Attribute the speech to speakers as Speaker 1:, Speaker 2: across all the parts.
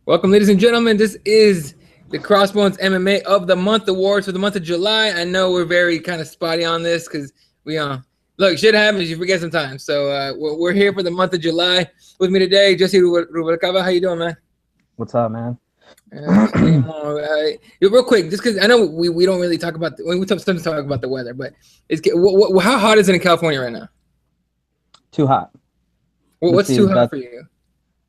Speaker 1: Welcome, ladies and gentlemen. This is the Crossbones MMA of the Month Awards for the month of July. I know we're very kind of spotty on this because we look, shit happens. You forget sometimes. So we're here for the month of July. With me today, Jesse Ruvalcaba. How you doing, man?
Speaker 2: What's up, man?
Speaker 1: Real quick, just because I know we don't really talk about we sometimes talk about the weather, but how hot is it in California right now?
Speaker 2: Too hot.
Speaker 1: What's too hot for you?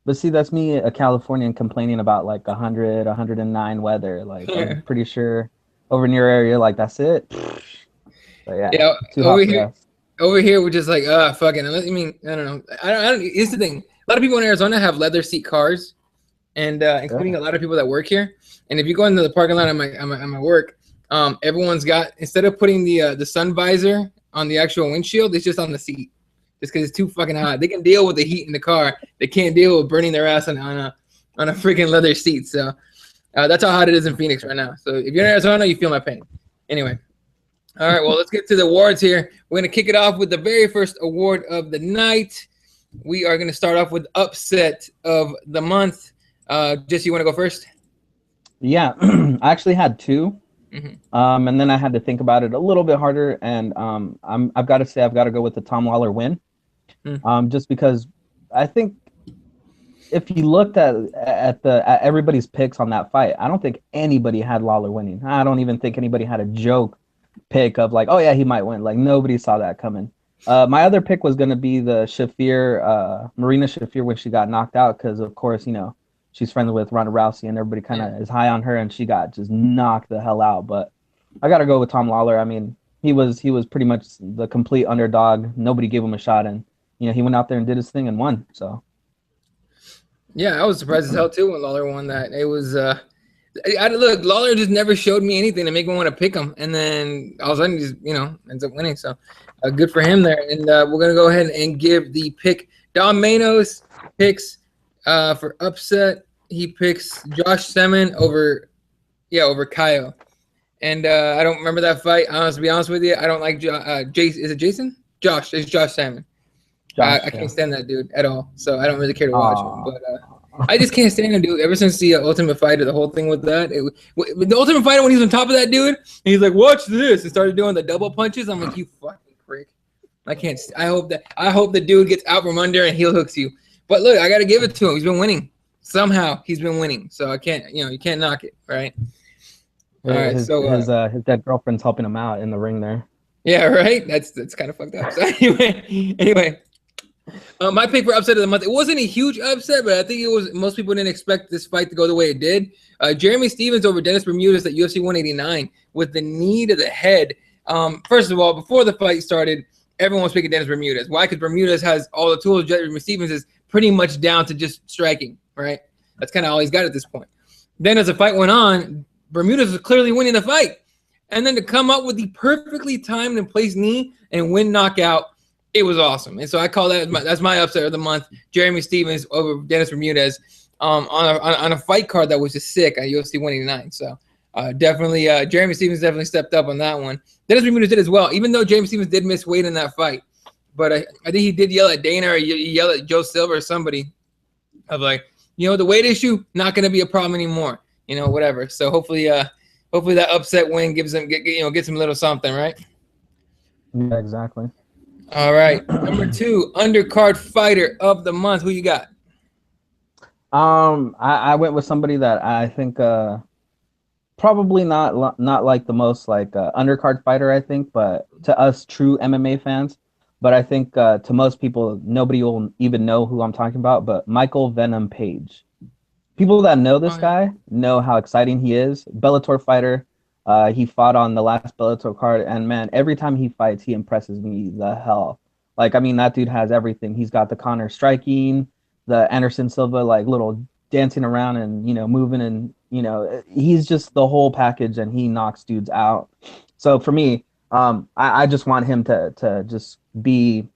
Speaker 2: But see, that's me, a Californian, complaining about like 100, 109 weather. Like, I'm pretty sure over in your area, like, that's it. But yeah, too hot for us.
Speaker 1: Over here, we're just like, fucking. I mean, I don't know. I don't. Here's the thing. A lot of people in Arizona have leather seat cars, and including a lot of people that work here. And if you go into the parking lot at my work, everyone's got, instead of putting the sun visor on the actual windshield, it's just on the seat. Just because it's too fucking hot. They can deal with the heat in the car. They can't deal with burning their ass on a freaking leather seat. So that's how hot it is in Phoenix right now. So if you're in Arizona, you feel my pain. Anyway. All right, well, let's get to the awards here. We're going to kick it off with the very first award of the night. We are going to start off with Upset of the Month. Jesse, you want to go first?
Speaker 2: Yeah, I actually had two. And then I had to think about it a little bit harder. And I've got to say, I've got to go with the Tom Lawler win. Just because I think if you looked at everybody's picks on that fight, I don't think anybody had Lawler winning. I don't even think anybody had a joke pick of like, oh yeah, he might win. Like, nobody saw that coming. My other pick was going to be the Marina Shafir, when she got knocked out, because of course, you know, she's friends with Ronda Rousey and everybody kind of is high on her, and she got just knocked the hell out. But I got to go with Tom Lawler. I mean, he was pretty much the complete underdog. Nobody gave him a shot, and you know, he went out there and did his thing and won. So
Speaker 1: yeah, I was surprised as hell too when Lawler won that. It was look, Lawler just never showed me anything to make me want to pick him, and then all of a sudden he just, you know, ends up winning. So good for him there. And we're gonna go ahead and give the pick. Dom Manos picks for Upset. He picks Josh Semen over Kyle. And I don't remember that fight. To be honest with you, I don't like Jason. Is it Jason? Josh. It's Josh Semen. I can't stand that dude at all. So I don't really care to watch him. But I just can't stand him, dude. Ever since the Ultimate Fighter, the whole thing with that, the Ultimate Fighter, when he was on top of that dude, and he's like, "Watch this," and started doing the double punches. I'm like, "You fucking prick!" I can't. I hope the dude gets out from under and heel hooks you. But look, I got to give it to him. He's been winning. Somehow he's been winning. So I can't. You know, you can't knock it, right?
Speaker 2: All right. His dead girlfriend's helping him out in the ring there.
Speaker 1: Yeah, right. That's kind of fucked up. So anyway. My pick for Upset of the Month, it wasn't a huge upset, but I think it was, most people didn't expect this fight to go the way it did. Jeremy Stephens over Dennis Bermudez at UFC 189 with the knee to the head. First of all, before the fight started, everyone was picking Dennis Bermudez. Why? Because Bermudez has all the tools. Jeremy Stephens is pretty much down to just striking, right? That's kind of all he's got at this point. Then as the fight went on, Bermudez was clearly winning the fight. And then to come up with the perfectly timed and placed knee and win knockout, it was awesome. And so I call that's my upset of the month. Jeremy Stephens over Dennis Bermudez on a fight card that was just sick at UFC 189. So definitely, Jeremy Stephens definitely stepped up on that one. Dennis Bermudez did as well, even though Jeremy Stephens did miss weight in that fight. But I think he did yell at Dana or yell at Joe Silva or somebody of like, you know, the weight issue, not going to be a problem anymore, you know, whatever. So hopefully that upset win gets him a little something, right?
Speaker 2: Yeah, exactly.
Speaker 1: All right, number 2, undercard fighter of the month. Who you got?
Speaker 2: I went with somebody that I think probably not like the most like undercard fighter, I think, but to us true MMA fans. But I think to most people, nobody will even know who I'm talking about. But Michael Venom Page. People that know this guy know how exciting he is. Bellator fighter. He fought on the last Bellator card, and man, every time he fights, he impresses me the hell. Like, I mean, that dude has everything. He's got the Connor striking, the Anderson Silva, like, little dancing around and, you know, moving, and, you know, he's just the whole package, and he knocks dudes out. So for me, I just want him to just be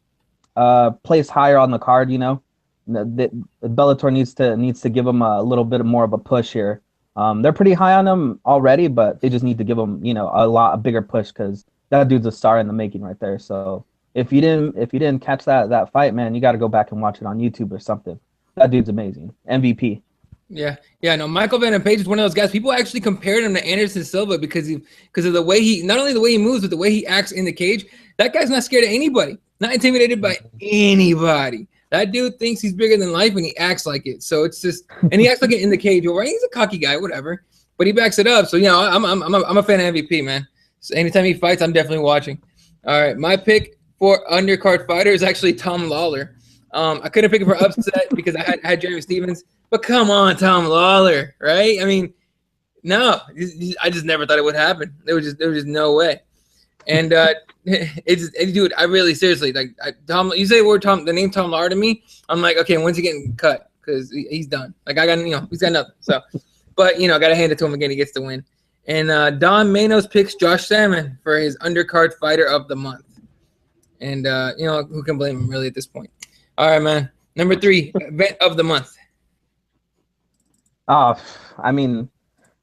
Speaker 2: placed higher on the card, you know. The Bellator needs to give him a little bit more of a push here. They're pretty high on him already, but they just need to give him, you know, a bigger push, because that dude's a star in the making right there. So if you didn't catch that fight, man, you got to go back and watch it on YouTube or something. That dude's amazing. MVP.
Speaker 1: Yeah. No, Michael Van Page is one of those guys. People actually compared him to Anderson Silva because of the way he, not only the way he moves, but the way he acts in the cage. That guy's not scared of anybody, not intimidated by anybody. That dude thinks he's bigger than life and he acts like it. So it's just, and he acts like it in the cage. Right? He's a cocky guy, whatever, but he backs it up. So I'm a fan of MVP, man. So anytime he fights, I'm definitely watching. All right, my pick for undercard fighter is actually Tom Lawler. I couldn't pick him for upset because I had Jeremy Stevens. But come on, Tom Lawler, right? I mean, no, I just never thought it would happen. There was just no way. And dude, I really seriously Tom. You say the word Tom, the name Tom Lawler to me, I'm like, okay, when's he getting cut? Because he's done. Like I got, he's got nothing. So, but got to hand it to him again. He gets the win. And Don Manos picks Josh Salmon for his undercard fighter of the month. And who can blame him really at this point? All right, man. Number 3, event of the month.
Speaker 2: Oh, I mean,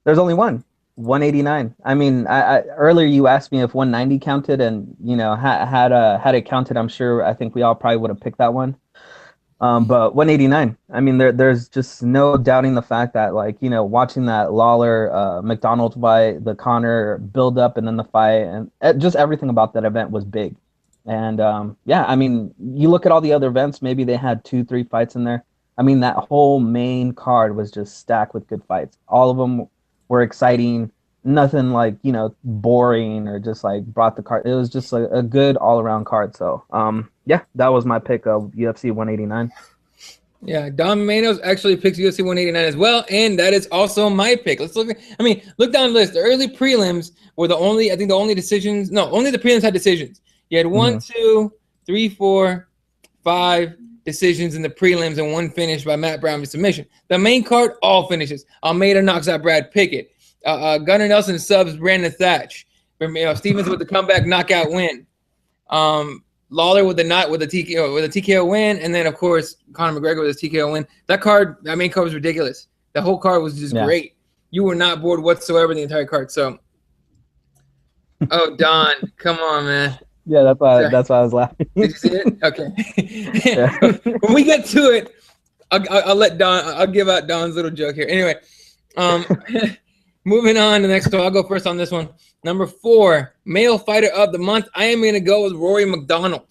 Speaker 2: there's only one. 189. I mean, I earlier you asked me if 190 counted, and had it counted, I think we all probably would have picked that one. But 189. I mean, there's just no doubting the fact that watching that Lawler McDonald fight, the Conor build up, and then the fight, and just everything about that event was big. And I mean, you look at all the other events, maybe they had 2-3 fights in there. I mean, that whole main card was just stacked with good fights. All of them were exciting. Nothing boring or just brought the card. It was just a good all-around card. So, that was my pick of UFC 189.
Speaker 1: Yeah, Don Manos actually picks UFC 189 as well, and that is also my pick. Let's look. Look down the list. The early prelims were the only decisions. No, only the prelims had decisions. You had 1, 2, 3, 4, 5 decisions in the prelims and 1 finish by Matt Brown with submission. The main card, all finishes. Almeida knocks out Brad Pickett. Gunnar Nelson subs Brandon Thatch. Stevens with the comeback knockout win. Lawler with the TKO win, and then of course Conor McGregor with his TKO win. That main card was ridiculous. The whole card was just great. You were not bored whatsoever the entire card. So, Don, come on, man.
Speaker 2: Yeah, that's why I was laughing.
Speaker 1: Did you see it? Okay. When we get to it, I'll let Don. I'll give out Don's little joke here. Anyway, moving on to the next one. I'll go first on this one. Number 4, male fighter of the month. I am going to go with Rory McDonald.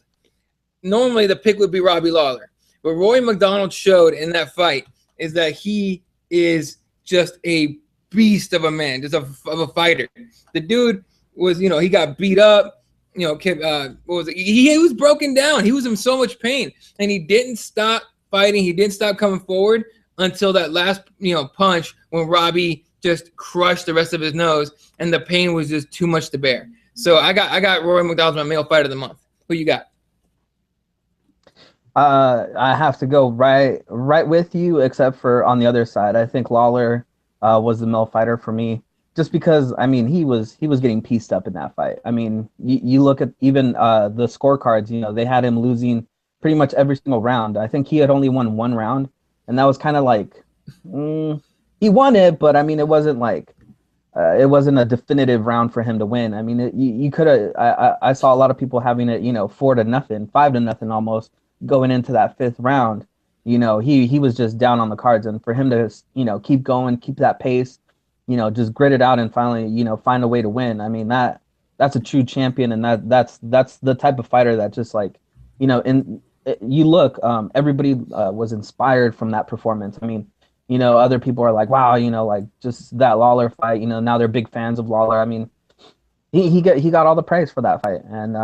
Speaker 1: Normally, the pick would be Robbie Lawler, but Rory McDonald showed in that fight is that he is just a beast of a man, just of a fighter. The dude was, he got beat up. What was it? He was broken down. He was in so much pain, and he didn't stop fighting. He didn't stop coming forward until that last, punch when Robbie just crushed the rest of his nose, and the pain was just too much to bear. So I got Rory McDonald, my male fighter of the month. Who you got?
Speaker 2: I have to go right with you, except for on the other side. I think Lawler was the male fighter for me. Just because, he was getting pieced up in that fight. You look at even the scorecards, they had him losing pretty much every single round. I think he had only won 1 round, and that was kind of he won it, but it wasn't it wasn't a definitive round for him to win. You could have. I saw a lot of people having it, 4-0, 5-0 almost going into that 5th round. He was just down on the cards, and for him to keep going, keep that pace. Just grit it out and finally, find a way to win. That's a true champion, and that's the type of fighter that just you look, everybody was inspired from that performance. Other people are like, wow, just that Lawler fight. Now they're big fans of Lawler. He got all the praise for that fight, and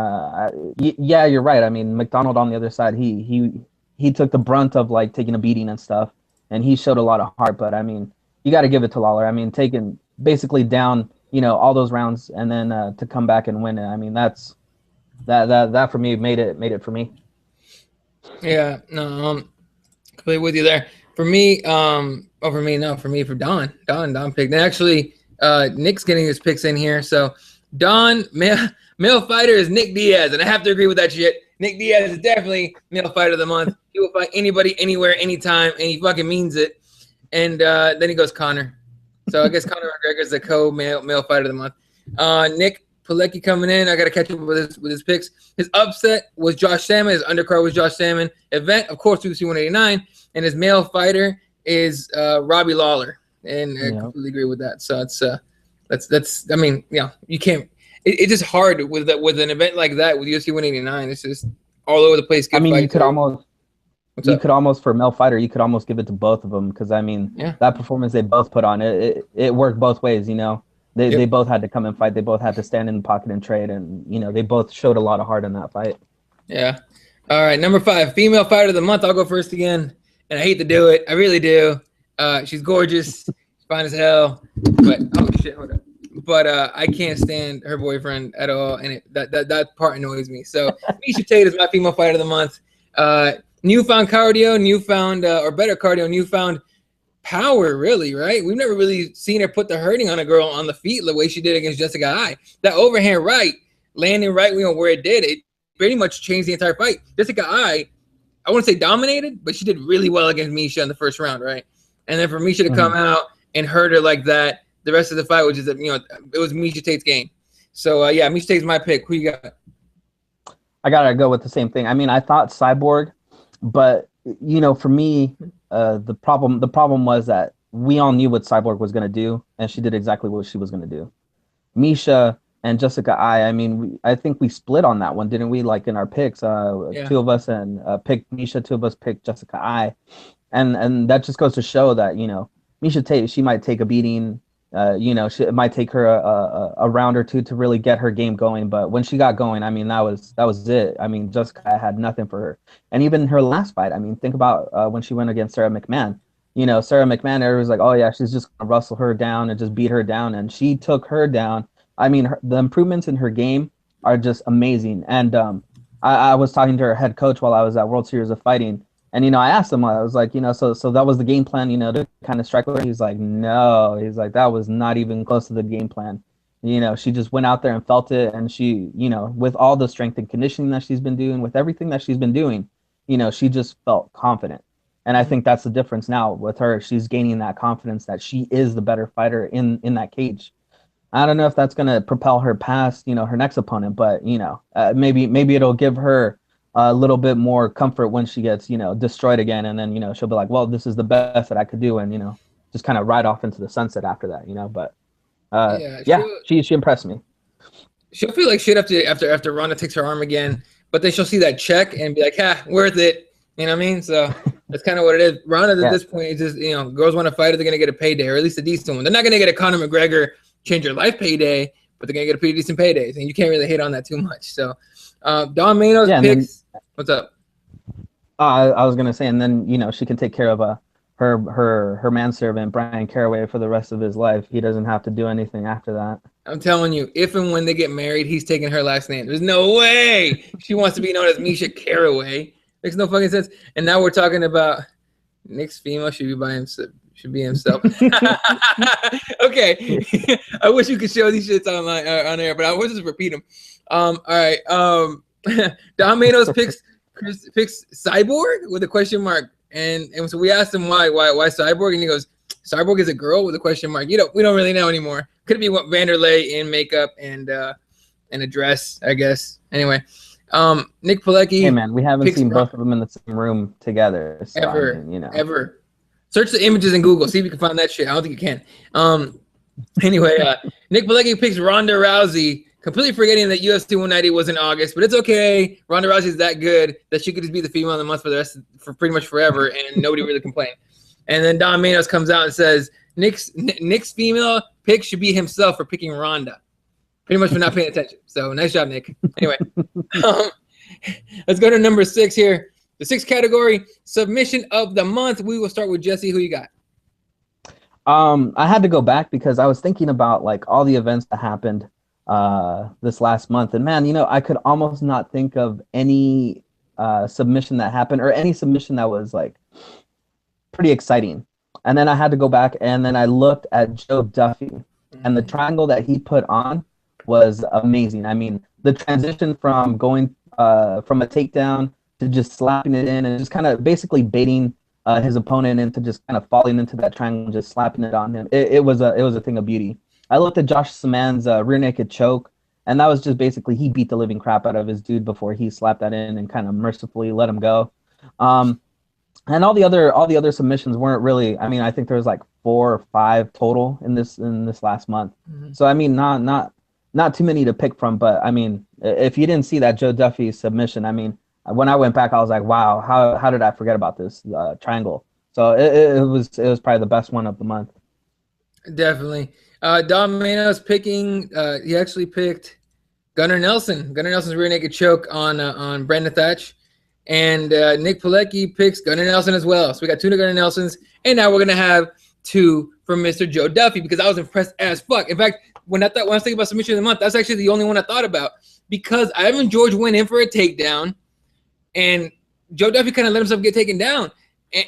Speaker 2: yeah, you're right. McDonald on the other side, he took the brunt of taking a beating and stuff, and he showed a lot of heart. But you got to give it to Lawler. Taking basically down, all those rounds, and then to come back and win it. That's that for me made it for me.
Speaker 1: Yeah, no, completely with you there. For me, for Don picked. And actually, Nick's getting his picks in here. So Don, male fighter is Nick Diaz, and I have to agree with that shit. Nick Diaz is definitely male fighter of the month. He will fight anybody, anywhere, anytime, and he fucking means it. And then he goes Conor. So I guess Conor McGregor is the male fighter of the month. Nick Pilecki coming in. I got to catch up with his picks. His upset was Josh Salmon. His undercard was Josh Salmon. Event, of course, UFC 189. And his male fighter is Robbie Lawler, and I
Speaker 2: Yeah.
Speaker 1: completely agree with that. So that's I mean, yeah, you can't. It's just hard with an event like that with UFC 189. It's just all over the place. Good
Speaker 2: I mean,
Speaker 1: fights.
Speaker 2: you could almost for a male fighter, you could almost give it to both of them because I mean,
Speaker 1: Yeah.
Speaker 2: that performance they both put on it worked both ways. You know, they both had to come and fight. They both had to stand in the pocket and trade, and you know, they both showed a lot of heart in that fight.
Speaker 1: Yeah. All right, number 5, female fighter of the month. I'll go first again, and I hate to do it. I really do. She's gorgeous, she's fine as hell, but oh shit, hold up. But I can't stand her boyfriend at all, and that part annoys me. So Miesha Tate is my female fighter of the month. Newfound cardio, or better cardio, newfound power, really, right? We've never really seen her put the hurting on a girl on the feet the way she did against Jessica Eye. That overhand right, landing right where it did, it pretty much changed the entire fight. Jessica Eye, I wouldn't say dominated, but she did really well against Miesha in the first round, right? And then for Miesha to come out and hurt her like that, the rest of the fight was just, it was Miesha Tate's game. So, yeah, Miesha Tate's my pick. Who you got?
Speaker 2: I gotta go with the same thing. I mean, I thought Cyborg, but for me, the problem was that we all knew what Cyborg was gonna do, and she did exactly what she was gonna do. Miesha and Jessica Eye, I mean, I think we split on that one, didn't we? Like in our picks, 2 of us and picked Miesha, 2 of us picked Jessica Eye, and that just goes to show that Miesha Tate, she might take a beating. It might take her a round or 2 to really get her game going, but when she got going, I mean, that was it. I mean, Jessica had nothing for her, and even her last fight. I mean, think about when she went against Sarah McMahon. Sarah McMahon, everyone's like, oh yeah, she's just gonna wrestle her down and just beat her down, and she took her down. I mean, the improvements in her game are just amazing. And I was talking to her head coach while I was at World Series of Fighting. And, I asked him, I was like, so that was the game plan, to kind of strike her. He's like, no. He's like, that was not even close to the game plan. She just went out there and felt it. And she, with all the strength and conditioning that she's been doing, with everything that she's been doing, she just felt confident. And I think that's the difference now with her. She's gaining that confidence that she is the better fighter in that cage. I don't know if that's going to propel her past, her next opponent, but, maybe it'll give her a little bit more comfort when she gets, destroyed again. And then, she'll be like, well, this is the best that I could do. And, just kind of ride off into the sunset after that, but she impressed me.
Speaker 1: She'll feel like shit after Ronda takes her arm again, but then she'll see that check and be like, worth it. You know what I mean? So that's kind of what it is. Ronda at this point is just, girls want to fight her, they're going to get a payday, or at least a decent one. They're not going to get a Conor McGregor change your life payday, but they're going to get a pretty decent payday. And you can't really hate on that too much. So Don Manos picks. What's up?
Speaker 2: I was going to say, and then, she can take care of her manservant, Brian Caraway, for the rest of his life. He doesn't have to do anything after that.
Speaker 1: I'm telling you, if and when they get married, he's taking her last name. There's no way she wants to be known as Miesha Caraway. Makes no fucking sense. And now we're talking about Nick's female should be by himself. Should be himself. Okay. I wish you could show these shits on air, but I will just repeat them. All right. Don Manos picks Cyborg with a question mark, and so we asked him why Cyborg, and he goes, Cyborg is a girl with a question mark. We don't really know anymore. Could be what Vanderlei in makeup and a dress, I guess. Anyway, Nick Pilecki.
Speaker 2: Hey man, we haven't seen both of them in the same room together. So,
Speaker 1: ever. Search the images in Google. See if you can find that shit. I don't think you can. Anyway, Nick Pilecki picks Ronda Rousey, completely forgetting that UFC 190 was in August, but it's okay. Ronda Rousey is that good that she could just be the female of the month for pretty much forever, and nobody really complained. And then Don Manos comes out and says Nick's female pick should be himself for picking Ronda, pretty much for not paying attention. So nice job, Nick. Anyway, let's go to number 6 here. The 6th category, submission of the month. We will start with Jesse. Who you got?
Speaker 2: I had to go back because I was thinking about like all the events that happened this last month, and man, I could almost not think of any submission that happened or any submission that was like pretty exciting. And then I had to go back and then I looked at Joe Duffy, and the triangle that he put on was amazing. I mean, the transition from going from a takedown to just slapping it in and just kind of basically baiting his opponent into just kind of falling into that triangle and just slapping it on him. It was a thing of beauty. I looked at Josh Saman's rear naked choke, and that was just basically he beat the living crap out of his dude before he slapped that in and kind of mercifully let him go. And all the other submissions weren't really. I mean, I think there was like 4 or 5 total in this last month.
Speaker 1: Mm-hmm.
Speaker 2: So I mean, not too many to pick from. But I mean, if you didn't see that Joe Duffy submission, I mean, when I went back, I was like, wow, how did I forget about this triangle? So it was probably the best one of the month.
Speaker 1: Definitely. Don Manos picking. He actually picked Gunnar Nelson. Gunnar Nelson's rear naked choke on Brandon Thatch. And Nick Pilecki picks Gunnar Nelson as well. So we got 2 Gunnar Nelsons. And now we're going to have 2 from Mr. Joe Duffy because I was impressed as fuck. In fact, when I was thinking about submission of the month, that's actually the only one I thought about because Ivan George went in for a takedown and Joe Duffy kind of let himself get taken down.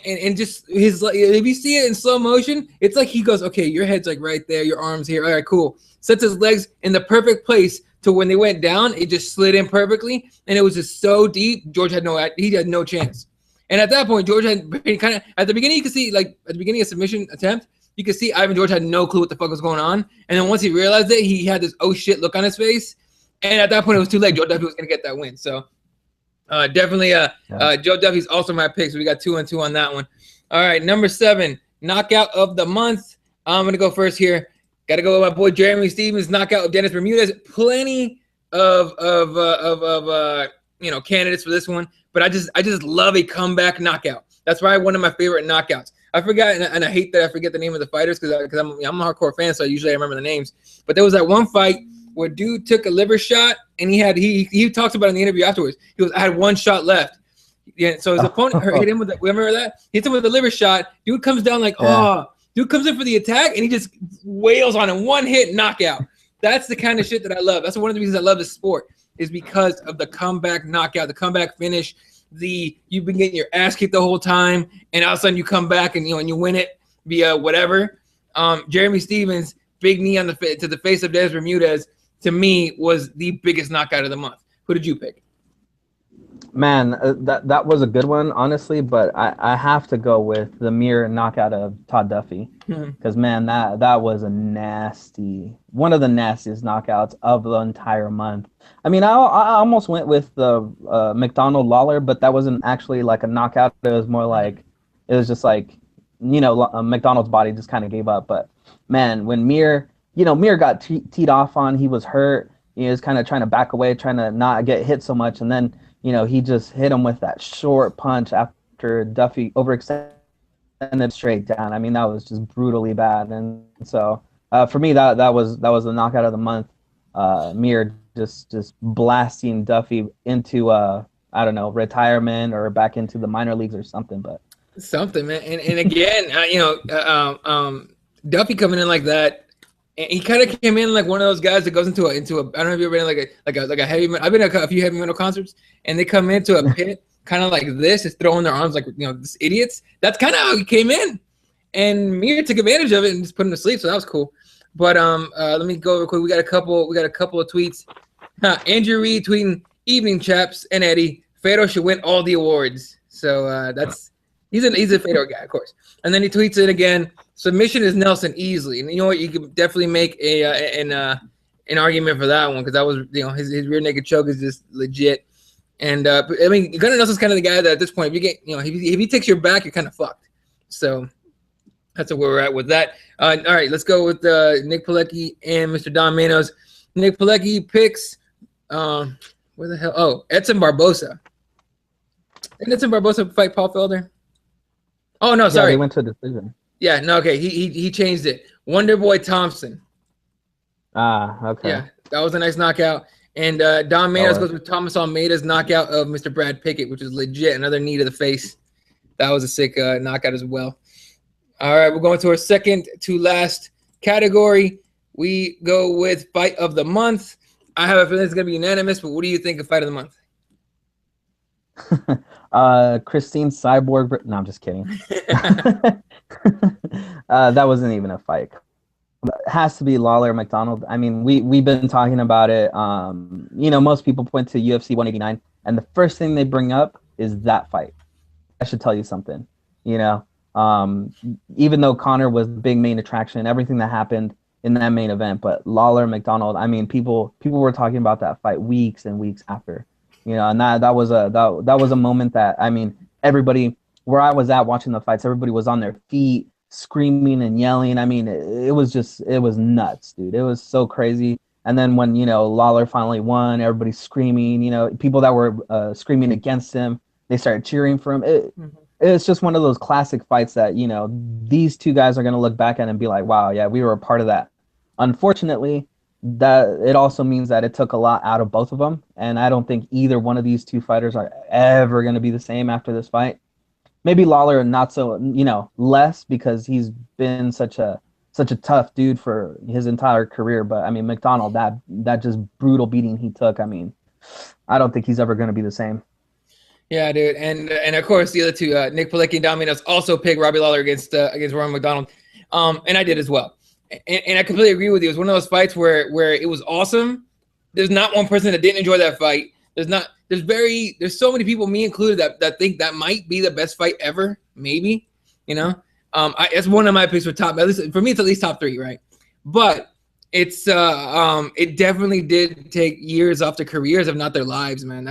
Speaker 1: And just his, if you see it in slow motion, it's like he goes, okay, your head's like right there, your arm's here. All right, cool. Sets his legs in the perfect place to when they went down, it just slid in perfectly, and it was just so deep. George had no chance. And at that point, George had kind of at the beginning, you could see like at the beginning of submission attempt, you could see Ivan George had no clue what the fuck was going on. And then once he realized it, he had this oh shit look on his face. And at that point, it was too late. Joe Duffy was gonna get that win. So definitely, Joe Duffy's also my pick. So we got 2 and 2 on that one. All right, number 7, knockout of the month. I'm gonna go first here. Got to go with my boy Jeremy Stevens, knockout of Dennis Bermudez. Plenty of candidates for this one, but I just love a comeback knockout. That's probably one of my favorite knockouts. I forgot, and I hate that I forget the name of the fighters because I'm a hardcore fan, so usually I remember the names. But there was that one fight where dude took a liver shot, and he talks about it in the interview afterwards. He goes, I had 1 shot left. Yeah, so his opponent hit him with remember that? Hits him with the liver shot. Dude comes down like, oh. Dude comes in for the attack, and he just wails on him. 1 hit knockout. That's the kind of shit that I love. That's one of the reasons I love this sport is because of the comeback knockout, the comeback finish. You've been getting your ass kicked the whole time, and all of a sudden you come back and you win it via whatever. Jeremy Stevens, big knee to the face of Dennis Bermudez, to me was the biggest knockout of the month. Who did you pick?
Speaker 2: Man, that was a good one, honestly, but I have to go with the mere knockout of Todd Duffy because man, that was one of the nastiest knockouts of the entire month. I mean, I almost went with the McDonald Lawler, but that wasn't actually like a knockout. It was more like it was just like McDonald's body just kind of gave up. But man, when Mir got teed off on, he was hurt. He was kind of trying to back away, trying to not get hit so much, and then. He just hit him with that short punch after Duffy overextended straight down. I mean, that was just brutally bad. And so for me, that was the knockout of the month. Mir just blasting Duffy into I don't know, retirement or back into the minor leagues or something. But
Speaker 1: something, man. And again, Duffy coming in like that. He kind of came in like one of those guys that goes into a. I don't know if you've ever been like a heavy metal. I've been at a few heavy metal concerts, and they come into a pit kind of like this, just throwing their arms like this idiots. That's kind of how he came in, and Mir took advantage of it and just put him to sleep. So that was cool. But let me go real quick. We got a couple of tweets. Andrew Reed tweeting, "Evening chaps and Eddie. Fedor should win all the awards." So he's a Fedor guy, of course. And then he tweets it again. Submission is Nelson easily, and you know what? You could definitely make an argument for that one because that was his rear naked choke is just legit. And I mean, Gunnar Nelson's kind of the guy that at this point, if you get if he takes your back, you're kind of fucked. So that's where we're at with that. All right, let's go with Nick Pilecki and Mr. Don Manos. Nick Pilecki picks where the hell? Oh, Edson Barbosa. Didn't Edson Barbosa fight Paul Felder? Oh no, sorry.
Speaker 2: Yeah, they went to a decision.
Speaker 1: Yeah, no, okay. He changed it. Wonder Boy Thompson.
Speaker 2: Okay.
Speaker 1: Yeah, that was a nice knockout. And Don Manos goes with Thomas Almeida's knockout of Mr. Brad Pickett, which is legit. Another knee to the face. That was a sick knockout as well. All right, we're going to our second to last category. We go with Fight of the Month. I have a feeling it's going to be unanimous, but what do you think of Fight of the Month?
Speaker 2: Christine Cyborg. No, I'm just kidding. That wasn't even a fight. It has to be Lawler McDonald. I mean, we've been talking about it. Most people point to UFC 189, and the first thing they bring up is that fight. I should tell you something. Even though Conor was the big main attraction, everything that happened in that main event, but Lawler McDonald. I mean, people were talking about that fight weeks and weeks after. And that was a moment that, I mean, everybody where I was at watching the fights, everybody was on their feet, screaming and yelling. I mean, it was nuts, dude. It was so crazy. And then when, Lawler finally won, everybody's screaming, people that were screaming against him, they started cheering for him. It's just one of those classic fights that, these two guys are going to look back at and be like, wow, yeah, we were a part of that. Unfortunately, that it also means that it took a lot out of both of them. And I don't think either one of these two fighters are ever going to be the same after this fight. Maybe Lawler not so, less, because he's been such a tough dude for his entire career. But I mean, McDonald, that just brutal beating he took. I mean, I don't think he's ever going to be the same.
Speaker 1: Yeah, dude, and of course the other two, Nick Pilecki and Don Manos, also picked Robbie Lawler against Ronald McDonald, and I did as well. And I completely agree with you. It was one of those fights where it was awesome. There's not one person that didn't enjoy that fight. There's so many people, me included, that think that might be the best fight ever. Maybe, it's one of my picks for top. At least for me, it's at least top 3, right? But it's it definitely did take years off their careers, if not their lives, man.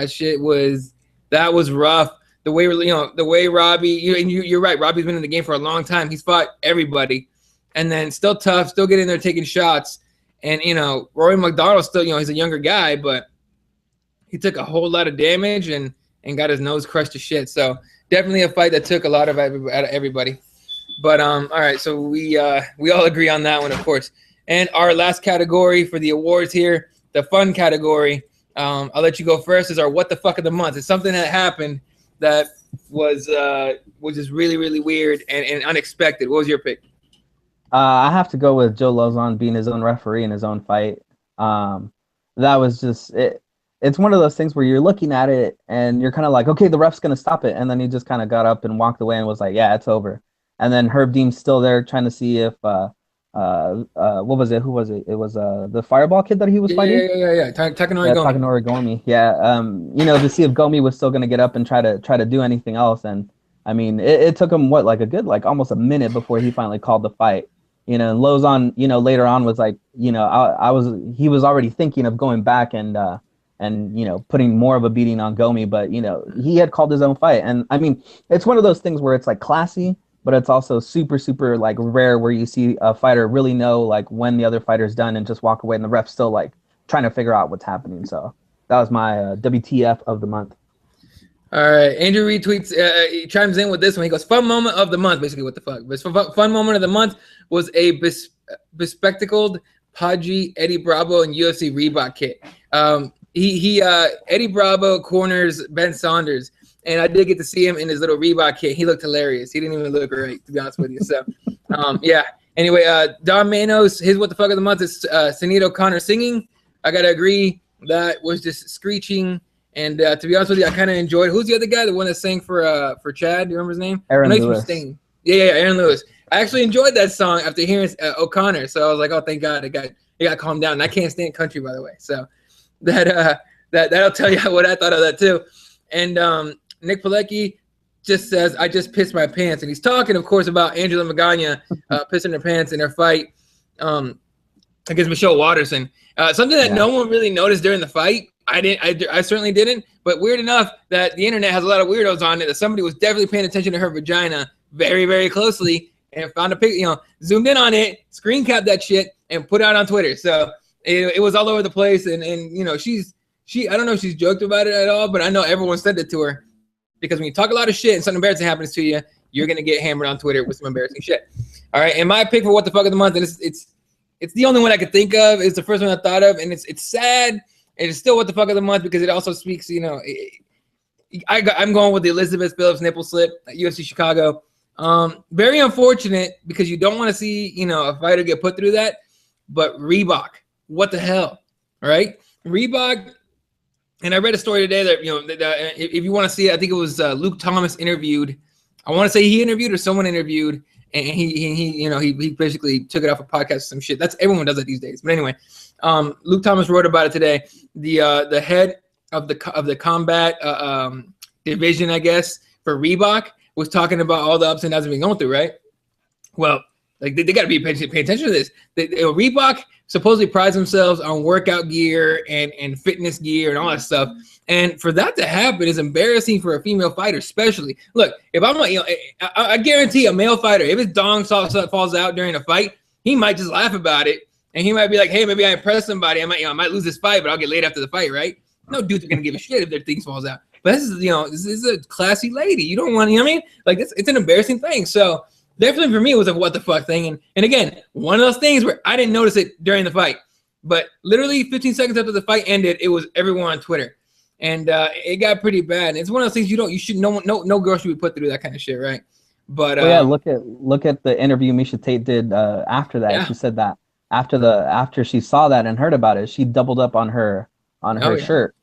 Speaker 1: That was rough. The way Robbie, you're right. Robbie's been in the game for a long time. He's fought everybody, and then still tough, still getting there, taking shots. And Rory McDonald still, he's a younger guy, but he took a whole lot of damage and got his nose crushed to shit. So definitely a fight that took a lot out of everybody. But all right, so we all agree on that one, of course. And our last category for the awards here, the fun category. I'll let you go first. Is our what the fuck of the month? It's something that happened that was just really, really weird and unexpected. What was your pick?
Speaker 2: I have to go with Joe Lozon being his own referee in his own fight. That was just it. It's one of those things where you're looking at it and you're kind of like, okay, the ref's gonna stop it, and then he just kind of got up and walked away and was like, yeah, it's over. And then Herb Dean's still there trying to see if what was it? Who was it? It was the Fireball kid that he was fighting.
Speaker 1: Yeah. Takanori
Speaker 2: Gomi. Yeah. To see if Gomi was still gonna get up and try to do anything else. And I mean, it took him almost a minute before he finally called the fight. And Lozon, later on was like, he was already thinking of going back and putting more of a beating on Gomi, but he had called his own fight. And I mean, it's one of those things where it's like classy, but it's also super, super like rare where you see a fighter really know like when the other fighter's done and just walk away and the ref's still like trying to figure out what's happening. So that was my WTF of the month.
Speaker 1: All right. Andrew retweets, he chimes in with this one. He goes, fun moment of the month. Basically, what the fuck? But fun moment of the month was a bespectacled Podgy Eddie Bravo and UFC Reebok kit. Eddie Bravo corners Ben Saunders. And I did get to see him in his little Reebok kit. He looked hilarious. He didn't even look right, to be honest with you. So, yeah. Anyway, Don Manos, his what the fuck of the month is Sinead O'Connor singing. I got to agree. That was just screeching. And to be honest with you, I kind of enjoyed. Who's the other guy? The one that sang for Chad? Do you remember his name?
Speaker 2: Aaron Lewis.
Speaker 1: Yeah, Aaron Lewis. I actually enjoyed that song after hearing O'Connor. So I was like, oh, thank God it got calmed down. And I can't stand country, by the way. So that'll tell you what I thought of that too. And Nick Pilecki just says, I just pissed my pants. And he's talking, of course, about Angela Magana pissing her pants in her fight against Michelle Waterson. Something that no one really noticed during the fight. I certainly didn't. But weird enough that the internet has a lot of weirdos on it, that somebody was definitely paying attention to her vagina very, very closely and found a picture, zoomed in on it, screen capped that shit, and put it out on Twitter. So it was all over the place. And I don't know if she's joked about it at all, but I know everyone sent it to her. Because when you talk a lot of shit and something embarrassing happens to you, you're going to get hammered on Twitter with some embarrassing shit. All right, and my pick for what the fuck of the month, and it's the only one I could think of. It's the first one I thought of, and it's sad. And it's still what the fuck of the month because it also speaks, I'm going with the Elizabeth Phillips nipple slip at UFC Chicago. Very unfortunate because you don't want to see, a fighter get put through that. But Reebok, what the hell, all right? Reebok. And I read a story today that, if you want to see it, I think it was Luke Thomas interviewed. I want to say he interviewed or someone interviewed, and he basically took it off a podcast or some shit. Everyone does that these days. But anyway, Luke Thomas wrote about it today. The head of the combat division, I guess, for Reebok was talking about all the ups and downs we've been going through, right? Well, Like they got to be paying attention to this. Reebok supposedly prides themselves on workout gear and fitness gear and all that stuff. And for that to happen is embarrassing for a female fighter, especially. Look, if I'm like, I guarantee a male fighter, if his dong falls out during a fight, he might just laugh about it. And he might be like, hey, maybe I impressed somebody. I might lose this fight, but I'll get laid after the fight, right? No dudes are going to give a shit if their thing falls out. But this is a classy lady. You don't want, you know what I mean? Like, it's an embarrassing thing. So definitely for me, it was a what the fuck thing. And again, one of those things where I didn't notice it during the fight. But literally 15 seconds after the fight ended, it was everyone on Twitter. And it got pretty bad. And it's one of those things no girl should be put through that kind of shit, right? But
Speaker 2: yeah, look at the interview Miesha Tate did after that. Yeah. She said that after she saw that and heard about it, she doubled up on her shirt,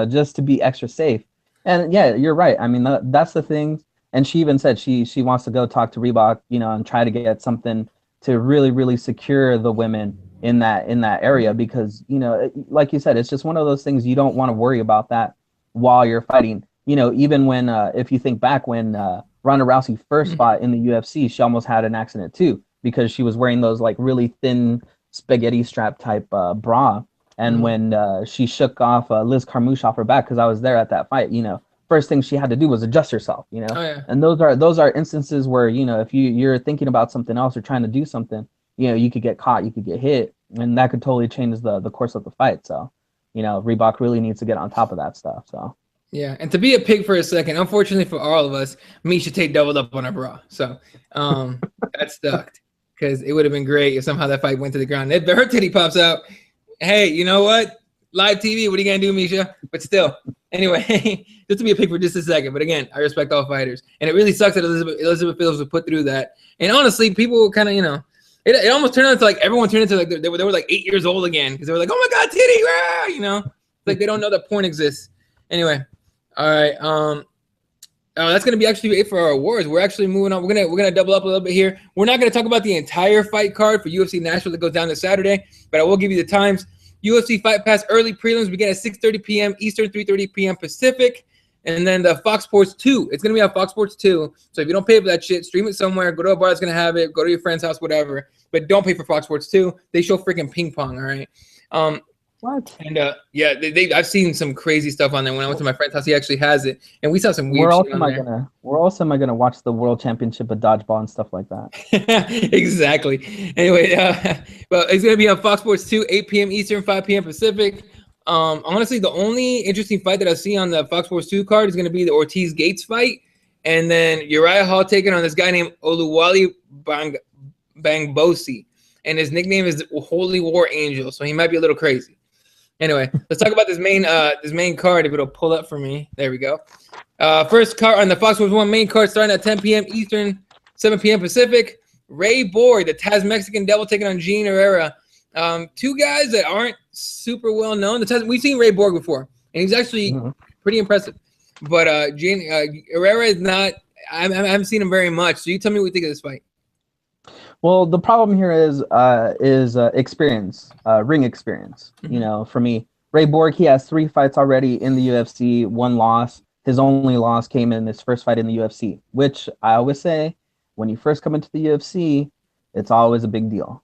Speaker 2: just to be extra safe. And yeah, you're right. I mean, that's the thing. And she even said she wants to go talk to Reebok, and try to get something to really, really secure the women in that area, because, like you said, it's just one of those things you don't want to worry about that while you're fighting. Even when, if you think back when Ronda Rousey first fought in the UFC, she almost had an accident too, because she was wearing those like really thin spaghetti strap type bra. And when she shook off Liz Carmouche off her back, because I was there at that fight, first thing she had to do was adjust herself, Oh, yeah. And those are instances where, if you're thinking about something else or trying to do something, you could get caught, you could get hit, and that could totally change the course of the fight. So, Reebok really needs to get on top of that stuff. So.
Speaker 1: Yeah, and to be a pig for a second, unfortunately for all of us, Miesha Tate doubled up on her bra. So that sucked, because it would have been great if somehow that fight went to the ground. If her titty pops out, hey, you know what? Live TV, what are you going to do, Miesha? But still, anyway, just to be a pig for just a second. But again, I respect all fighters. And it really sucks that Elizabeth Phillips was put through that. And honestly, people kind of, it almost turned out to like everyone turned into like they were like 8 years old again, because they were like, oh my God, titty, rah! Like they don't know that porn exists. Anyway, all right. That's gonna be actually it for our awards. We're actually moving on. We're gonna double up a little bit here. We're not gonna talk about the entire fight card for UFC Nashville that goes down this Saturday, but I will give you the times. UFC Fight Pass early prelims begin at 6:30 p.m. Eastern, 3:30 p.m. Pacific. And then the Fox Sports 2. It's going to be on Fox Sports 2. So if you don't pay for that shit, stream it somewhere. Go to a bar that's going to have it. Go to your friend's house, whatever. But don't pay for Fox Sports 2. They show freaking ping pong, all right?
Speaker 2: What?
Speaker 1: And yeah, I've seen some crazy stuff on there. When I went to my friend's house, he actually has it. And we saw some weird shit on there.
Speaker 2: Where else am I going to watch the World Championship of Dodgeball and stuff like that?
Speaker 1: Exactly. Anyway, but it's going to be on Fox Sports 2, 8 p.m. Eastern, 5 p.m. Pacific. Honestly, the only interesting fight that I see on the Fox Sports 2 card is going to be the Ortiz Gates fight, and then Uriah Hall taking on this guy named Oluwale Bangbosi, and his nickname is Holy War Angel, so he might be a little crazy. Anyway, let's talk about this main card. If it'll pull up for me, there we go. First card on the Fox Sports 1 main card, starting at 10 p.m. Eastern, 7 p.m. Pacific. Ray Borg, the Taz Mexican Devil, taking on Gene Herrera. Two guys that aren't super well known. We've seen Ray Borg before, and he's actually pretty impressive. But Herrera is not. I haven't seen him very much. So you tell me what you think of this fight.
Speaker 2: Well, the problem here is experience, ring experience. For me, Ray Borg, he has 3 fights already in the UFC, 1 loss. His only loss came in his first fight in the UFC, which I always say, when you first come into the UFC, it's always a big deal.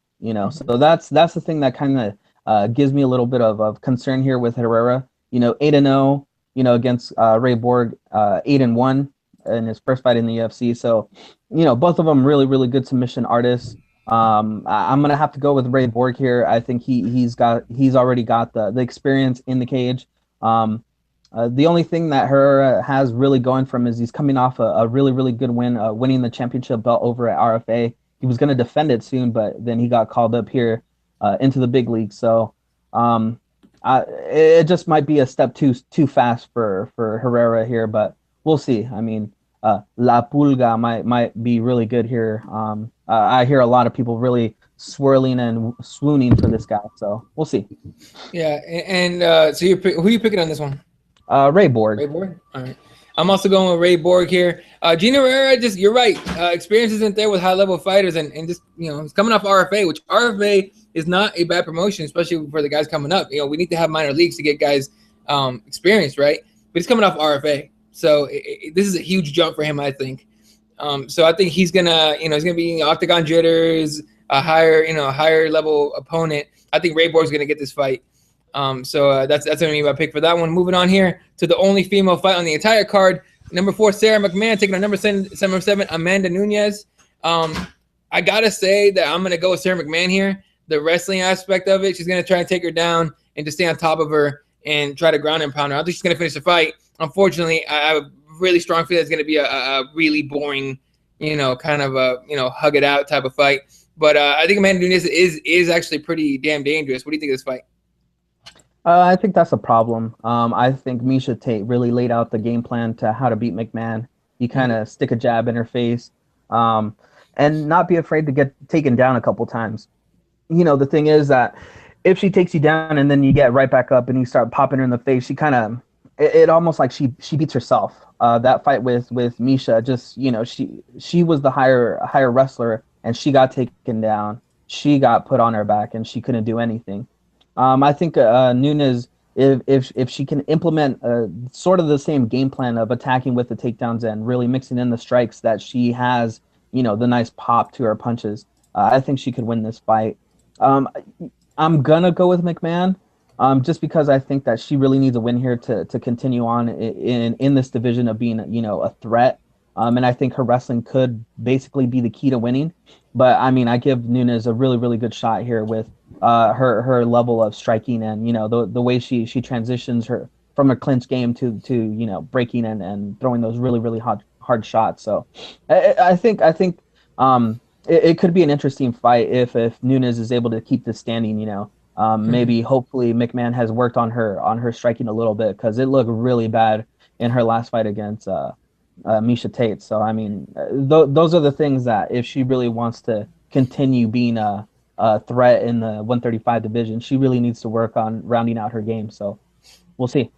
Speaker 2: So that's the thing that kind of gives me a little bit of concern here with Herrera. 8-0, against Ray Borg, 8-1 in his first fight in the UFC. So, both of them really, really good submission artists. I'm gonna have to go with Ray Borg here. I think he's already got the experience in the cage. The only thing that Herrera has really going from is he's coming off a really, really good win, winning the championship belt over at RFA. He was going to defend it soon, but then he got called up here into the big league. So it just might be a step too fast for Herrera here, but we'll see. I mean, La Pulga might be really good here. I hear a lot of people really swirling and swooning for this guy, so we'll see.
Speaker 1: Yeah, and so who are you picking on this one?
Speaker 2: Ray Borg.
Speaker 1: Ray Borg? All right. I'm also going with Ray Borg here. Gene Herrera, you're right. Experience isn't there with high-level fighters, and just, he's coming off RFA, which RFA is not a bad promotion, especially for the guys coming up. We need to have minor leagues to get guys experience, right? But he's coming off RFA. So this is a huge jump for him, I think. So I think he's gonna, he's gonna be octagon jitters, a higher level opponent. I think Ray Borg's gonna get this fight. So that's gonna be my pick for that one. Moving on here to the only female fight on the entire card. Number 4, Sarah McMahon taking on number 7, Amanda Nunes. I gotta say that I'm gonna go with Sarah McMahon here. The wrestling aspect of it, she's gonna try and take her down and just stay on top of her and try to ground and pound her. I think she's gonna finish the fight. Unfortunately, I have a really strong feeling it's gonna be a really boring, kind of a hug it out type of fight. But I think Amanda Nunes is actually pretty damn dangerous. What do you think of this fight?
Speaker 2: I think that's a problem. I think Miesha Tate really laid out the game plan to how to beat McMahon. You kind of stick a jab in her face, and not be afraid to get taken down a couple times. The thing is that if she takes you down and then you get right back up and you start popping her in the face, she kind of it almost like she beats herself. That fight with Miesha, just she was the higher wrestler and she got taken down. She got put on her back and she couldn't do anything. I think Nunes, if she can implement sort of the same game plan of attacking with the takedowns and really mixing in the strikes that she has, the nice pop to her punches, I think she could win this fight. I'm gonna go with McMahon, just because I think that she really needs a win here to continue on in this division of being a threat. And I think her wrestling could basically be the key to winning. But I mean, I give Nunes a really, really good shot here with her level of striking and the way she transitions her from a clinch game to breaking and throwing those really, really hard shots. So I think it could be an interesting fight if Nunes is able to keep this standing. Maybe hopefully McMahon has worked on her striking a little bit, because it looked really bad in her last fight against Miesha Tate. So I mean, those are the things that if she really wants to continue being a threat in the 135 division, she really needs to work on rounding out her game. So we'll see.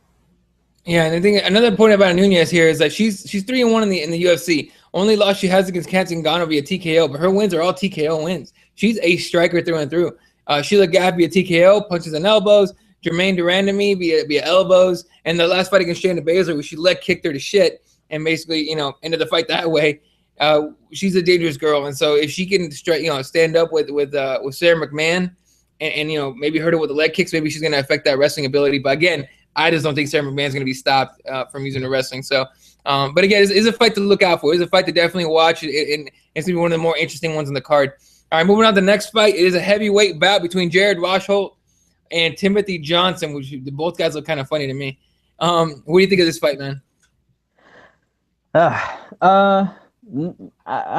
Speaker 1: Yeah, and I think another point about Nunes here is that she's 3-1 in the UFC. Only loss she has against Kat Zingano via TKO, but her wins are all TKO wins. She's a striker through and through. Sheila Gaff via TKO, punches and elbows. Jermaine Durandamy via elbows. And the last fight against Shayna Baszler, where she leg kicked her to shit and basically, ended the fight that way. She's a dangerous girl, and so if she can stand up with Sarah McMahon and maybe hurt her with the leg kicks, maybe she's going to affect that wrestling ability. But again, I just don't think Sarah McMahon's going to be stopped from using her wrestling. So, but again, it's a fight to look out for. It's a fight to definitely watch, and it's going to be one of the more interesting ones on the card. All right, moving on to the next fight. It is a heavyweight bout between Jared Rosholt and Timothy Johnson, which both guys look kind of funny to me. What do you think of this fight, man?
Speaker 2: I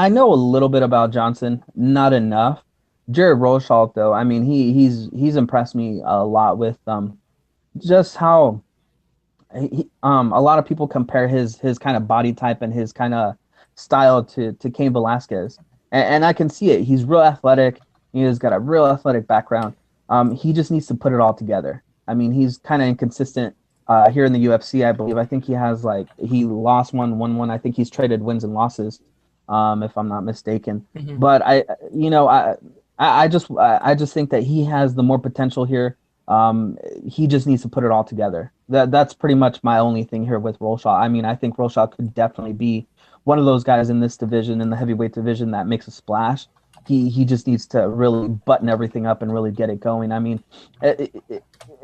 Speaker 2: know a little bit about Johnson, not enough. Jared Rosholt, though, I mean, he's impressed me a lot with just how a lot of people compare his kind of body type and his kind of style to Cain Velasquez, and I can see it. He's real athletic. He's got a real athletic background. He just needs to put it all together. I mean, he's kind of inconsistent. Here in the UFC, I believe. I think he has he lost one, won one. I think he's traded wins and losses, if I'm not mistaken. Mm-hmm. But I just think that he has the more potential here. He just needs to put it all together. That's pretty much my only thing here with Rosholt. I mean, I think Rosholt could definitely be one of those guys in this division, in the heavyweight division, that makes a splash. He just needs to really button everything up and really get it going. I mean,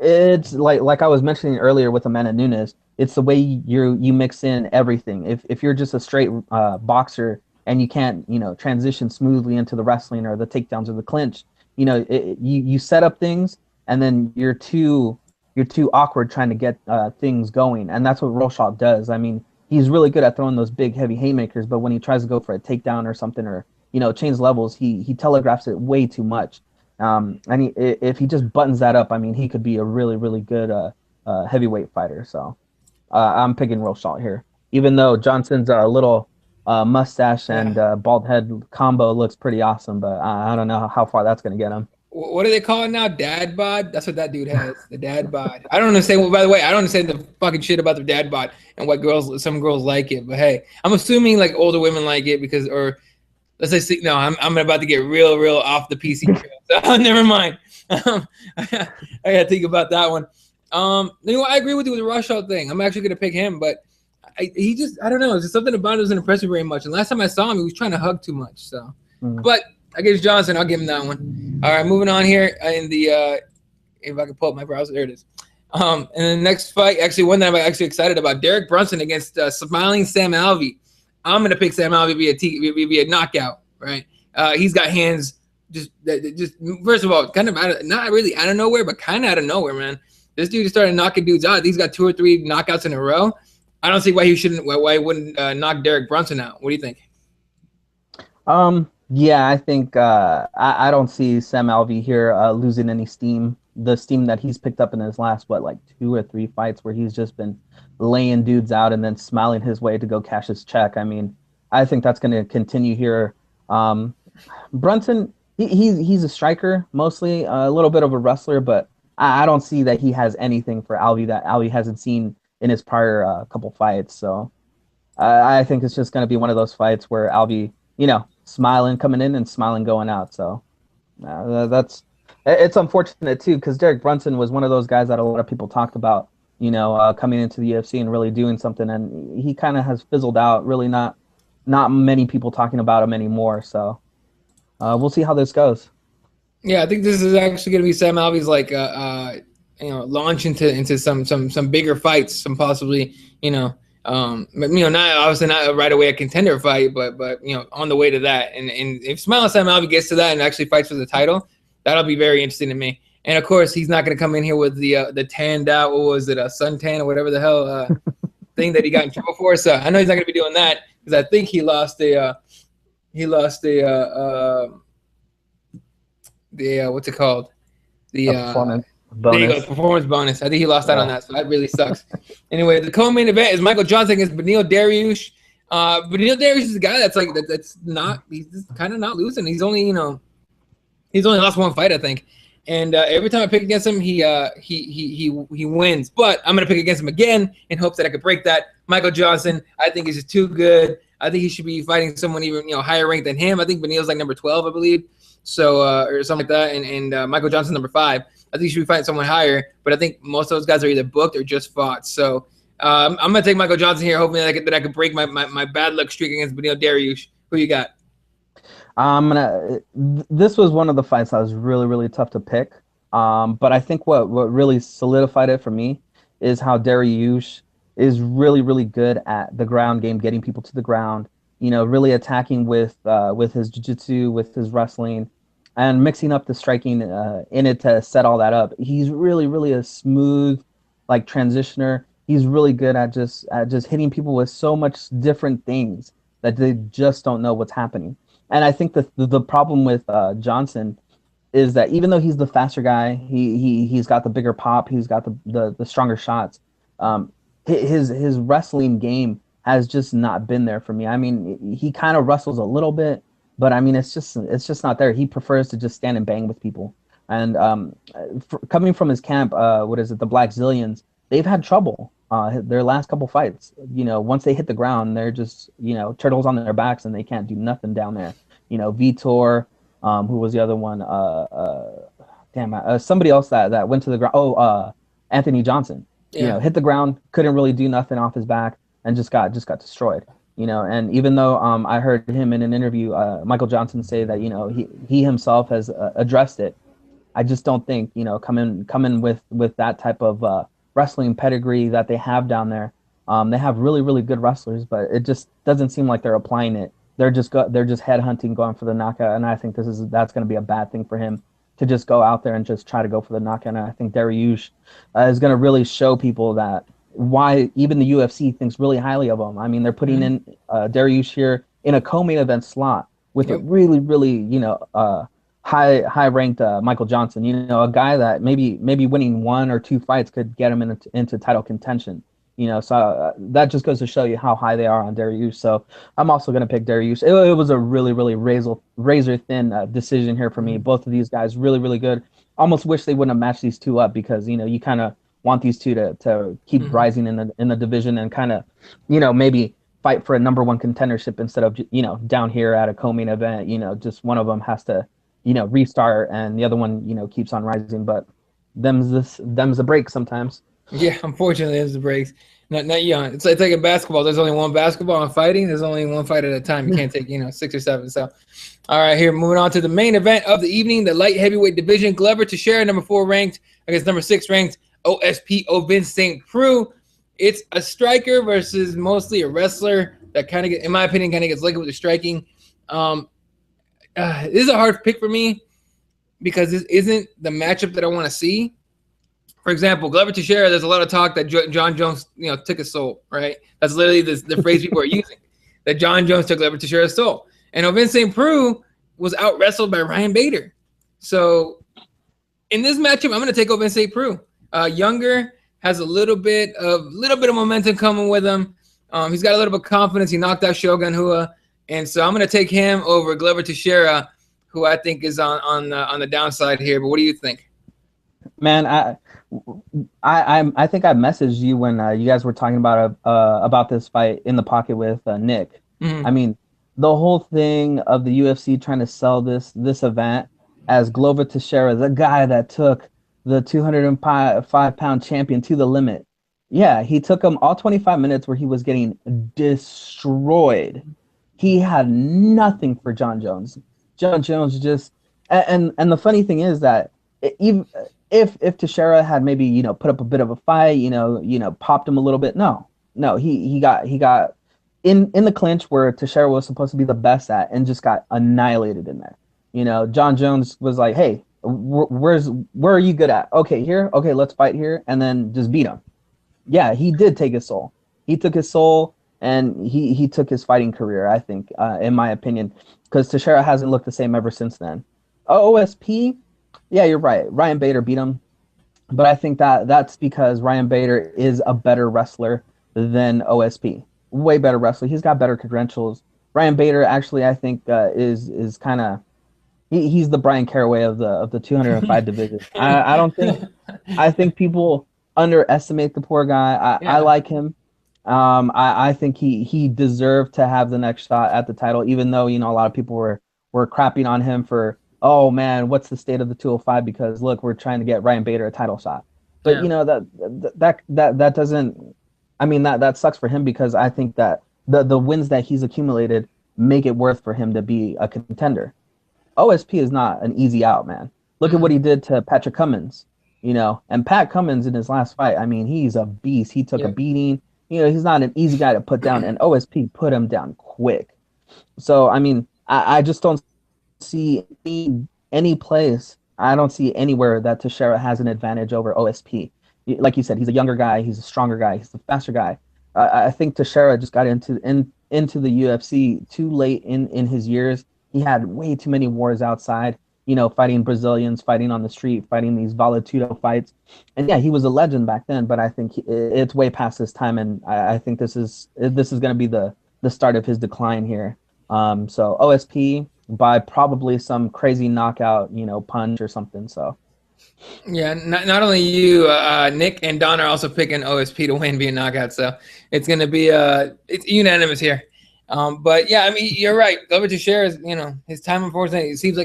Speaker 2: it's like I was mentioning earlier with Amanda Nunes. It's the way you mix in everything. If you're just a straight boxer and you can't transition smoothly into the wrestling or the takedowns or the clinch, you set up things and then you're too awkward trying to get things going, and that's what Rosholt does. I mean, he's really good at throwing those big heavy haymakers, but when he tries to go for a takedown or something or change levels, he telegraphs it way too much. And if he just buttons that up, I mean, he could be a really, really good heavyweight fighter. So I'm picking Rosholt here, even though Johnson's little mustache and bald head combo looks pretty awesome, but I don't know how far that's going to get him.
Speaker 1: What do they call it now? Dad bod? That's what that dude has. The dad bod. I don't understand. Well, by the way, I don't understand the fucking shit about the dad bod and what some girls like it. But hey, I'm assuming older women like it because, or let's say, no, I'm about to get real off the PC trail. So never mind. I gotta think about that one. I agree with you with the Rosholt thing. I'm actually gonna pick him, but he just, I don't know. There's something about it doesn't impress me very much. And last time I saw him, he was trying to hug too much. So, but I guess Johnson, I'll give him that one. All right, moving on here in the if I can pull up my browser, there it is. And the next fight, actually one that I'm actually excited about, Derek Brunson against smiling Sam Alvey. I'm gonna pick Sam Alvey via knockout, right? He's got hands just first of all, kind of not really out of nowhere, but kind of out of nowhere, man. This dude just started knocking dudes out. He's got 2 or 3 knockouts in a row. I don't see why he wouldn't knock Derek Brunson out. What do you think?
Speaker 2: Yeah, I think I don't see Sam Alvey here losing any steam. The steam that he's picked up in his last 2 or 3 fights, where he's just been laying dudes out and then smiling his way to go cash his check. I mean, I think that's going to continue here. Brunson, he's a striker mostly, a little bit of a wrestler, but I don't see that he has anything for Alvey that Alvey hasn't seen in his prior couple fights. So I think it's just going to be one of those fights where Alvey, smiling coming in and smiling going out. So it's unfortunate too, because Derek Brunson was one of those guys that a lot of people talked about, coming into the UFC and really doing something, and he kind of has fizzled out. Really, not many people talking about him anymore. So we'll see how this goes.
Speaker 1: Yeah, I think this is actually going to be Sam Alvey's launch into some bigger fights, some possibly not obviously not right away a contender fight, but on the way to that. And if Smiling Sam Alvey gets to that and actually fights for the title, that'll be very interesting to me. And of course, he's not going to come in here with the tanned out, what was it, a suntan or whatever the hell thing that he got in trouble for. So I know he's not going to be doing that, because I think he lost what's it called? The
Speaker 2: performance bonus.
Speaker 1: There you go, performance bonus. I think he lost out on that, so that really sucks. Anyway, the co-main event is Michael Johnson against Beneil Dariush. Beneil Dariush is a guy that's he's kind of not losing. He's only lost 1 fight, I think. And every time I pick against him, he wins. But I'm gonna pick against him again in hopes that I could break that. Michael Johnson, I think, is just too good. I think he should be fighting someone even higher ranked than him. I think Beneil's like number 12, I believe. So or something like that, and Michael Johnson number 5. I think you should be fighting someone higher, but I think most of those guys are either booked or just fought. So I'm gonna take Michael Johnson here, hoping that I could break my bad luck streak against Beneil Dariush. Who you got?
Speaker 2: This was one of the fights that was really, really tough to pick. But I think what really solidified it for me is how Dariush is really, really good at the ground game, getting people to the ground. Really attacking with his jiu-jitsu, with his wrestling, and mixing up the striking in it to set all that up. He's really, really a smooth transitioner. He's really good at just hitting people with so much different things that they just don't know what's happening. And I think the problem with Johnson is that even though he's the faster guy, he's got the bigger pop, he's got the stronger shots. His wrestling game has just not been there for me. I mean, he kind of wrestles a little bit, but I mean, it's just not there. He prefers to just stand and bang with people. And coming from his camp, the Black Zillions, they've had trouble. Their last couple fights, once they hit the ground, they're just, turtles on their backs and they can't do nothing down there. Vitor, who was the other one? Somebody else that went to the ground. Anthony Johnson.
Speaker 1: Yeah.
Speaker 2: Hit the ground, couldn't really do nothing off his back, and just got destroyed. And even though I heard him in an interview, Michael Johnson say that he himself has addressed it. I just don't think coming with that type of wrestling pedigree that they have down there. They have really, really good wrestlers, but it just doesn't seem like they're applying it. They're just headhunting, going for the knockout, and I think that's going to be a bad thing for him to just go out there and just try to go for the knockout. And I think Dariush is going to really show people that why even the UFC thinks really highly of him. I mean, they're putting in Dariush here in a co-main event slot with a really, really high ranked Michael Johnson. A guy that maybe winning 1 or 2 fights could get him into title contention. So that just goes to show you how high they are on Dariush. So I'm also going to pick Dariush. It was a really, really razor thin decision here for me. Both of these guys really, really good. Almost wish they wouldn't have matched these two up, because you kind of want these two to keep rising in the division and kind of maybe fight for a number 1 contendership instead of down here at a co-main event. Just one of them has to restart and the other one keeps on rising. But them's a break sometimes.
Speaker 1: Yeah, unfortunately, there's the breaks. Not young. It's like in basketball. There's only one basketball in fighting. There's only one fight at a time. You can't take 6 or 7. So, all right, here moving on to the main event of the evening, the light heavyweight division. Glover Teixeira, number 4 ranked against number 6 ranked OSP Ovin St. Preux. It's a striker versus mostly a wrestler that kind of, in my opinion, kind of gets lucky with the striking. This is a hard pick for me because this isn't the matchup that I want to see. For example, Glover Teixeira, there's a lot of talk that John Jones, took his soul, right? That's literally the phrase people are using, that John Jones took Glover Teixeira's soul. And Ovin St. Preux was out-wrestled by Ryan Bader. So in this matchup, I'm going to take Ovin St. Preux. Younger, has a little bit of momentum coming with him. He's got a little bit of confidence. He knocked out Shogun Rua. And so I'm going to take him over Glover Teixeira, who I think is on the downside here. But what do you think?
Speaker 2: Man, I think I messaged you when you guys were talking about this fight in the pocket with Nick.
Speaker 1: Mm-hmm.
Speaker 2: I mean, the whole thing of the UFC trying to sell this event as Glover Teixeira, the guy that took the 205-pound champion to the limit. Yeah, he took him all 25 minutes where he was getting destroyed. He had nothing for John Jones. John Jones just and the funny thing is that even if Teixeira had maybe put up a bit of a fight, popped him a little bit, no, he got in the clinch where Teixeira was supposed to be the best at and just got annihilated in there. John Jones was like, hey, where are you good at? Okay, here. Okay, let's fight here, and then just beat him. Yeah, he did take his soul. He took his soul, and he took his fighting career, I think, in my opinion, because Teixeira hasn't looked the same ever since then. OSP, yeah, you're right. Ryan Bader beat him, but I think that's because Ryan Bader is a better wrestler than OSP. Way better wrestler. He's got better credentials. Ryan Bader actually, I think, is kind of he's the Brian Caraway of the 205 division. I think people underestimate the poor guy. I like him. I think he deserved to have the next shot at the title, even though a lot of people were crapping on him for, oh man, what's the state of the 205? Because look, we're trying to get Ryan Bader a title shot. But that doesn't. I mean that sucks for him because I think that the wins that he's accumulated make it worth for him to be a contender. OSP is not an easy out, man. Look at what he did to Patrick Cummins, and Pat Cummins in his last fight. I mean, he's a beast. He took a beating. He's not an easy guy to put down, and OSP put him down quick. So, I mean, I just don't see any place. I don't see anywhere that Teixeira has an advantage over OSP. Like you said, he's a younger guy. He's a stronger guy. He's a faster guy. I think Teixeira just got into the UFC too late in his years. He had way too many wars outside, fighting Brazilians, fighting on the street, fighting these Valetudo fights. And yeah, he was a legend back then, but I think it's way past his time. And I think this is going to be the start of his decline here. So OSP by probably some crazy knockout, punch or something. So.
Speaker 1: Yeah, not only you, Nick and Don are also picking OSP to win via knockout. So it's going to be it's unanimous here. But yeah, I mean, you're right. Glover Teixeira's, his time, unfortunately, it seems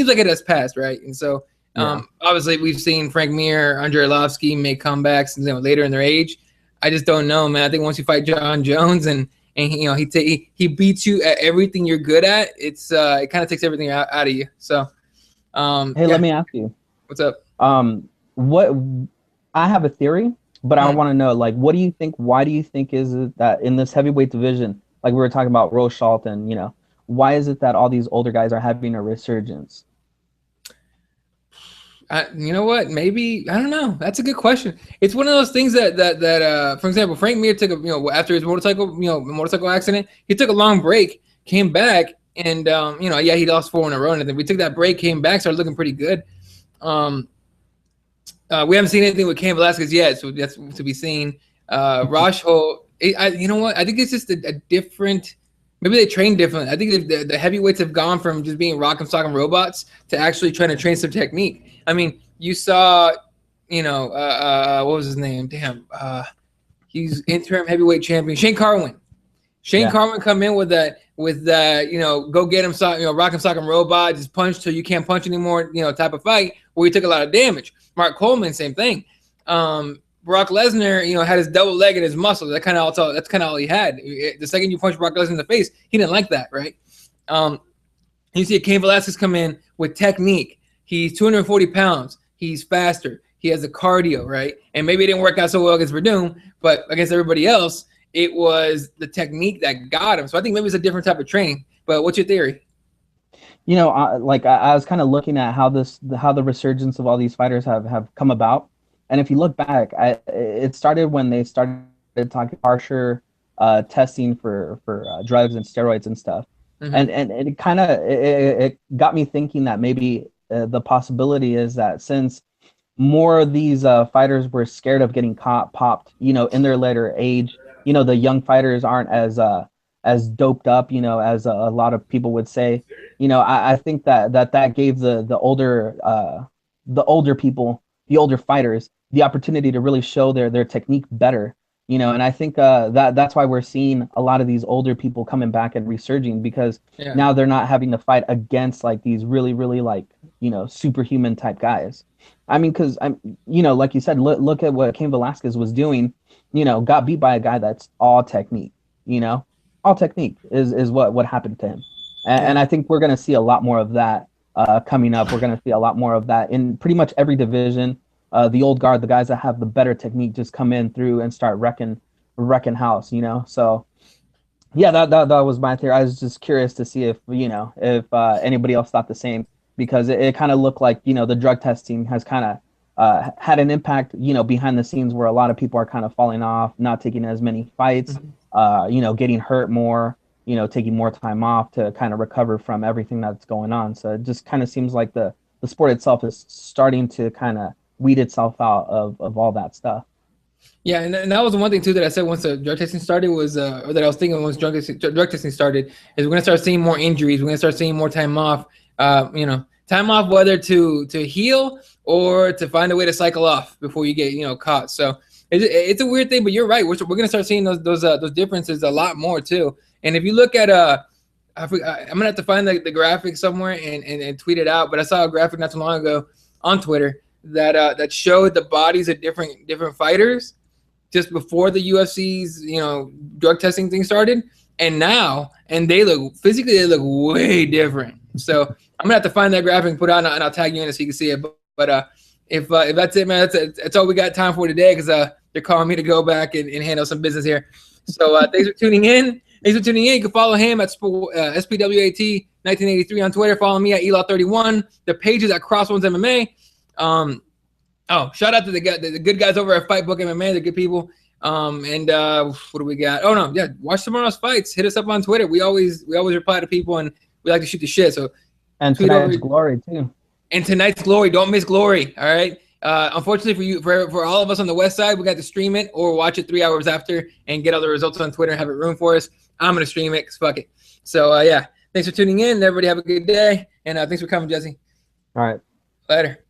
Speaker 1: like it has passed, right? And so, obviously, we've seen Frank Mir, Andrei Arlovski make comebacks, later in their age. I just don't know, man. I think once you fight John Jones and he beats you at everything you're good at, it kind of takes everything out of you. So,
Speaker 2: let me ask you,
Speaker 1: what's up?
Speaker 2: What I have a theory, but I want to know, like, what do you think? Why do you think is it that in this heavyweight division? Like we were talking about Rochalt and, why is it that all these older guys are having a resurgence?
Speaker 1: You know what? Maybe, I don't know. That's a good question. It's one of those things that for example, Frank Mir took after his motorcycle accident, he took a long break, came back, and he lost 4 in a row. And then we took that break, came back, started looking pretty good. We haven't seen anything with Cain Velasquez yet, so that's to be seen. Rochalt. You know what? I think it's just a different. Maybe they train differently. I think the heavyweights have gone from just being rock and sock and robots to actually trying to train some technique. I mean, you saw, what was his name? Damn, he's interim heavyweight champion Shane Carwin. Carwin come in with that, go get him, rock and sock and robot, just punch till you can't punch anymore, type of fight where he took a lot of damage. Mark Coleman, same thing. Brock Lesnar, you know, had his double leg and his muscle. That's kind of all he had. The second you punch Brock Lesnar in the face, he didn't like that, right? You see Cain Velasquez come in with technique. He's 240 pounds. He's faster. He has the cardio, right? And maybe it didn't work out so well against Verdum, but against everybody else, it was the technique that got him. So I think maybe it's a different type of training. But what's your theory?
Speaker 2: You know, I was kind of looking at how the resurgence of all these fighters have come about, and if you look back, it started when they started talking harsher testing for drugs and steroids and stuff, and it kind of it got me thinking that maybe the possibility is that since more of these fighters were scared of getting popped, you know, in their later age, you know, the young fighters aren't as doped up, you know, as a lot of people would say. You know, I think that gave the older people, the older fighters, the opportunity to really show their technique better, you know. And I think that's why we're seeing a lot of these older people coming back and resurging, because now they're not having to fight against like these really like, you know, superhuman type guys. I mean, because you know, like you said, look at what Cain Velasquez was doing. You know, got beat by a guy that's all technique. You know, all technique is what happened to him. And I think we're going to see a lot more of that coming up. We're going to see a lot more of that in pretty much every division. The old guard, the guys that have the better technique, just come in through and start wrecking house, you know? So, yeah, that was my theory. I was just curious to see if anybody else thought the same, because it kind of looked like, you know, the drug testing has kind of had an impact, you know, behind the scenes, where a lot of people are kind of falling off, not taking as many fights, you know, getting hurt more, you know, taking more time off to kind of recover from everything that's going on. So it just kind of seems like the sport itself is starting to kind of weed itself out of all that stuff.
Speaker 1: Yeah, and that was the one thing too that I said once the drug testing started was, or that I was thinking once drug testing started, is we're gonna start seeing more injuries. We're gonna start seeing more time off. You know, time off, whether to heal or to find a way to cycle off before you get, you know, caught. So it's a weird thing, but you're right. We're gonna start seeing those differences a lot more too. And if you look at I'm gonna have to find the graphic somewhere and tweet it out. But I saw a graphic not too long ago on Twitter that showed the bodies of different fighters just before the UFC's, you know, drug testing thing started, and now, and they look way different. So I'm gonna have to find that graphic and put it on, and I'll tag you in it so you can see it. But if that's it, man, that's all we got time for today, because they're calling me to go back and handle some business here. So thanks for tuning in. You can follow him at SPWAT1983 on Twitter. Follow me at Elaw31. The page is at CrossBonesMMA. Shout out to the good guys over at Fightbook MMA. They're good people. What do we got? Oh no, yeah, watch tomorrow's fights. Hit us up on Twitter. We always reply to people, and we like to shoot the shit. So,
Speaker 2: and tonight's Glory too.
Speaker 1: And tonight's Glory. Don't miss Glory. All right. Unfortunately for all of us on the West Side, we got to stream it or watch it 3 hours after and get all the results on Twitter and have it ruined for us. I'm gonna stream it, 'cause fuck it. So yeah, thanks for tuning in. Everybody have a good day, and thanks for coming, Jesse.
Speaker 2: All right.
Speaker 1: Later.